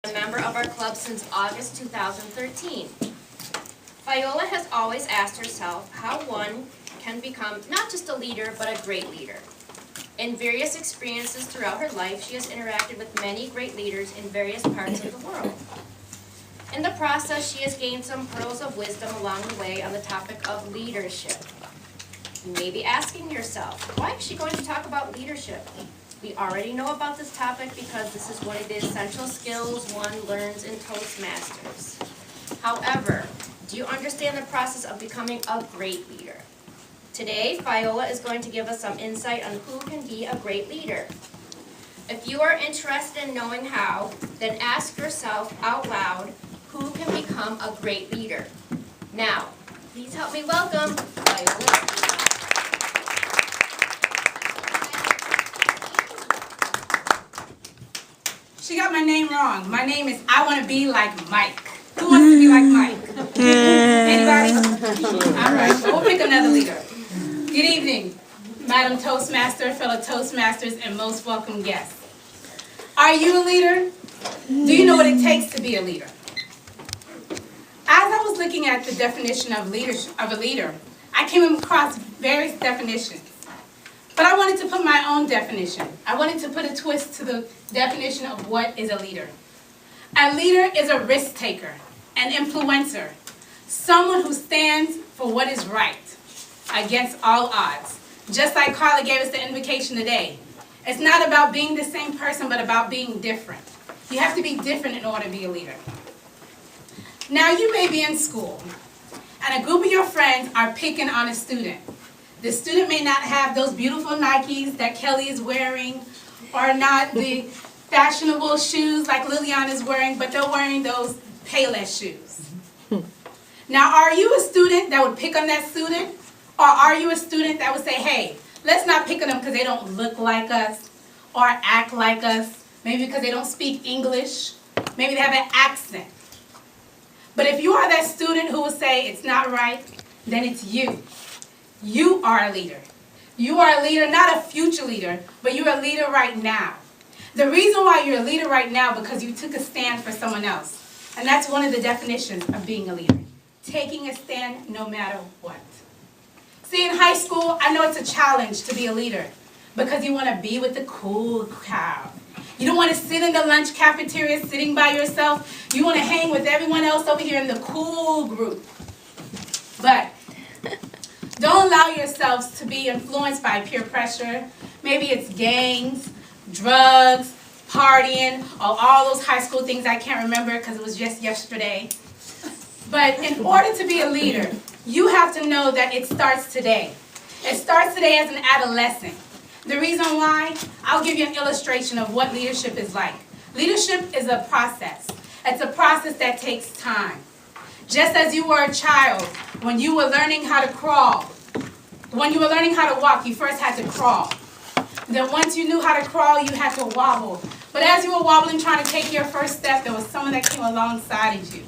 A member of our club since August 2013. Fayola has always asked herself how one can become not just a leader, but a great leader. In various experiences throughout her life, she has interacted with many great leaders in various parts of the world. In the process, she has gained some pearls of wisdom along the way on the topic of leadership. You may be asking yourself, why is she going to talk about leadership? We already know about this topic because this is one of the essential skills one learns in Toastmasters. However, do you understand the process of becoming a great leader? Today, Fayola is going to give us some insight on who can be a great leader. If you are interested in knowing how, then ask yourself out loud, who can become a great leader? Now, please help me welcome Fayola. She got my name wrong. My name is I Want to Be Like Mike. Who wants to be like Mike? Anybody? All right, so we'll pick another leader. Good evening, Madam Toastmaster, fellow Toastmasters, and most welcome guests. Are you a leader? Do you know what it takes to be a leader? As I was looking at the definition of a leader, I came across various definitions. But I wanted to put my own definition. I wanted to put a twist to the definition of what is a leader. A leader is a risk taker, an influencer, someone who stands for what is right against all odds. Just like Carla gave us the invocation today. It's not about being the same person, but about being different. You have to be different in order to be a leader. Now you may be in school, and a group of your friends are picking on a student. The student may not have those beautiful Nikes that Kelly is wearing, or not the fashionable shoes like Liliana is wearing, but they're wearing those Payless shoes. Now, are you a student that would pick on that student? Or are you a student that would say, hey, let's not pick on them because they don't look like us, or act like us, maybe because they don't speak English, maybe they have an accent. But if you are that student who will say it's not right, then it's you. You are a leader. You are a leader, not a future leader, but you're a leader right now. The reason why you're a leader right now because you took a stand for someone else. And that's one of the definitions of being a leader. Taking a stand no matter what. See, in high school, I know it's a challenge to be a leader because you want to be with the cool crowd. You don't want to sit in the lunch cafeteria sitting by yourself. You want to hang with everyone else over here in the cool group. But don't allow yourselves to be influenced by peer pressure. Maybe it's gangs, drugs, partying, or all those high school things I can't remember because it was just yesterday. But in order to be a leader, you have to know that it starts today. It starts today as an adolescent. The reason why, I'll give you an illustration of what leadership is like. Leadership is a process. It's a process that takes time. Just as you were a child, when you were learning how to crawl, when you were learning how to walk, you first had to crawl. Then once you knew how to crawl, you had to wobble. But as you were wobbling, trying to take your first step, there was someone that came alongside of you,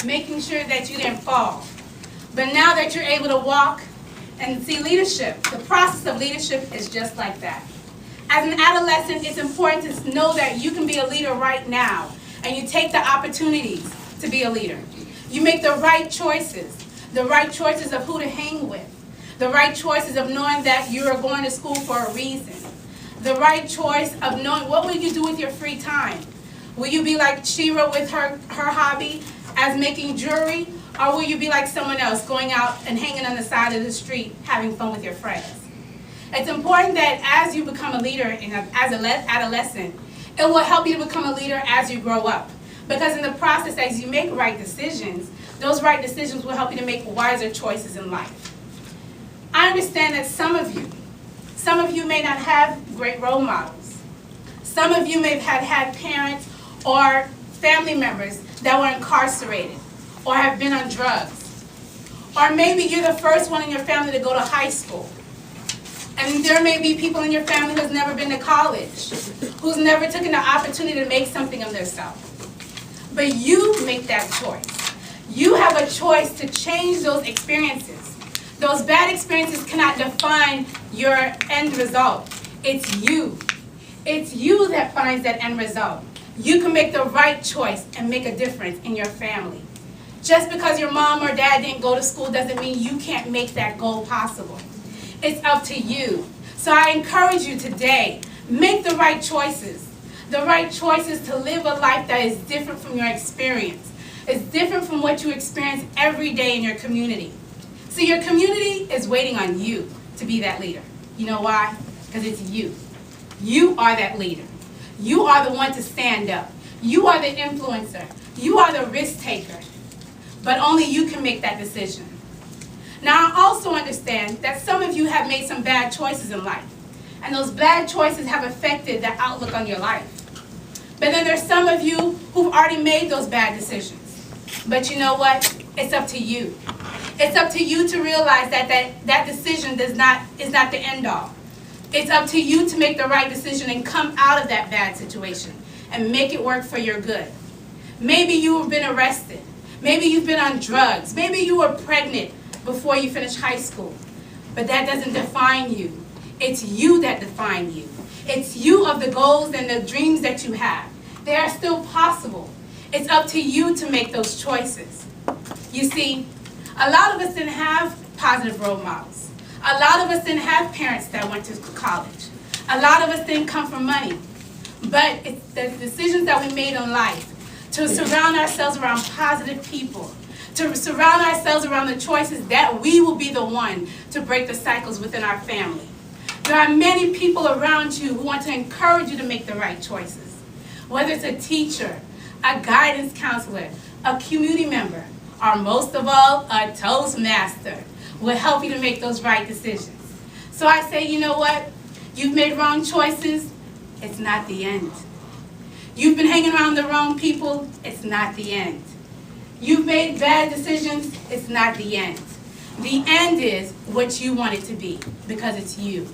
making sure that you didn't fall. But now that you're able to walk and see leadership, the process of leadership is just like that. As an adolescent, it's important to know that you can be a leader right now, and you take the opportunities to be a leader. You make the right choices of who to hang with, the right choices of knowing that you are going to school for a reason, the right choice of knowing what will you do with your free time. Will you be like Shira with her hobby as making jewelry, or will you be like someone else going out and hanging on the side of the street having fun with your friends? It's important that as you become a leader as an adolescent, it will help you to become a leader as you grow up. Because in the process, as you make right decisions, those right decisions will help you to make wiser choices in life. I understand that some of you may not have great role models. Some of you may have had parents or family members that were incarcerated or have been on drugs. Or maybe you're the first one in your family to go to high school. And there may be people in your family who's never been to college, who's never taken the opportunity to make something of themselves. But you make that choice. You have a choice to change those experiences. Those bad experiences cannot define your end result. It's you. It's you that finds that end result. You can make the right choice and make a difference in your family. Just because your mom or dad didn't go to school doesn't mean you can't make that goal possible. It's up to you. So I encourage you today, make the right choices. The right choices to live a life that is different from your experience. It's different from what you experience every day in your community. See, your community is waiting on you to be that leader. You know why? Because it's you. You are that leader. You are the one to stand up. You are the influencer. You are the risk taker. But only you can make that decision. Now, I also understand that some of you have made some bad choices in life. And those bad choices have affected the outlook on your life. But then there's some of you who've already made those bad decisions. But you know what? It's up to you. It's up to you to realize that decision is not the end all. It's up to you to make the right decision and come out of that bad situation and make it work for your good. Maybe you have been arrested. Maybe you've been on drugs. Maybe you were pregnant before you finished high school. But that doesn't define you. It's you that define you. It's you of the goals and the dreams that you have. They are still possible. It's up to you to make those choices. You see, a lot of us didn't have positive role models. A lot of us didn't have parents that went to college. A lot of us didn't come from money. But it's the decisions that we made in life to surround ourselves around positive people, to surround ourselves around the choices that we will be the one to break the cycles within our family. There are many people around you who want to encourage you to make the right choices. Whether it's a teacher, a guidance counselor, a community member, or most of all, a Toastmaster will help you to make those right decisions. So I say, you know what? You've made wrong choices. It's not the end. You've been hanging around the wrong people. It's not the end. You've made bad decisions. It's not the end. The end is what you want it to be, because it's you.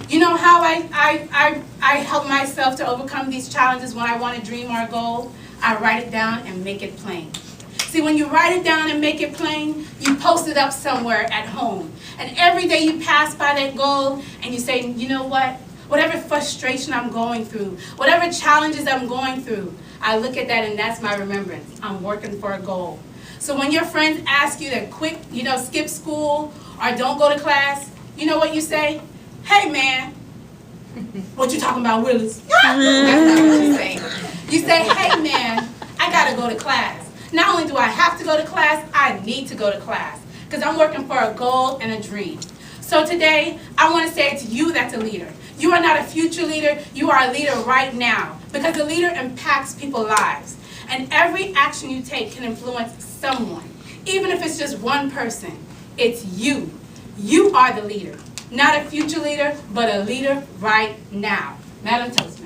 You know how I help myself to overcome these challenges when I want a dream or a goal? I write it down and make it plain. See, when you write it down and make it plain, you post it up somewhere at home. And every day you pass by that goal and you say, you know what? Whatever frustration I'm going through, whatever challenges I'm going through, I look at that and that's my remembrance. I'm working for a goal. So when your friends ask you to quit, skip school or don't go to class, you know what you say? Hey, man, what you talking about, Willis? That's not what you say. You say, hey, man, I got to go to class. Not only do I have to go to class, I need to go to class because I'm working for a goal and a dream. So today, I want to say it's you that's a leader. You are not a future leader. You are a leader right now because a leader impacts people's lives. And every action you take can influence someone. Even if it's just one person, it's you. You are the leader. Not a future leader, but a leader right now. Madam Toastmaster.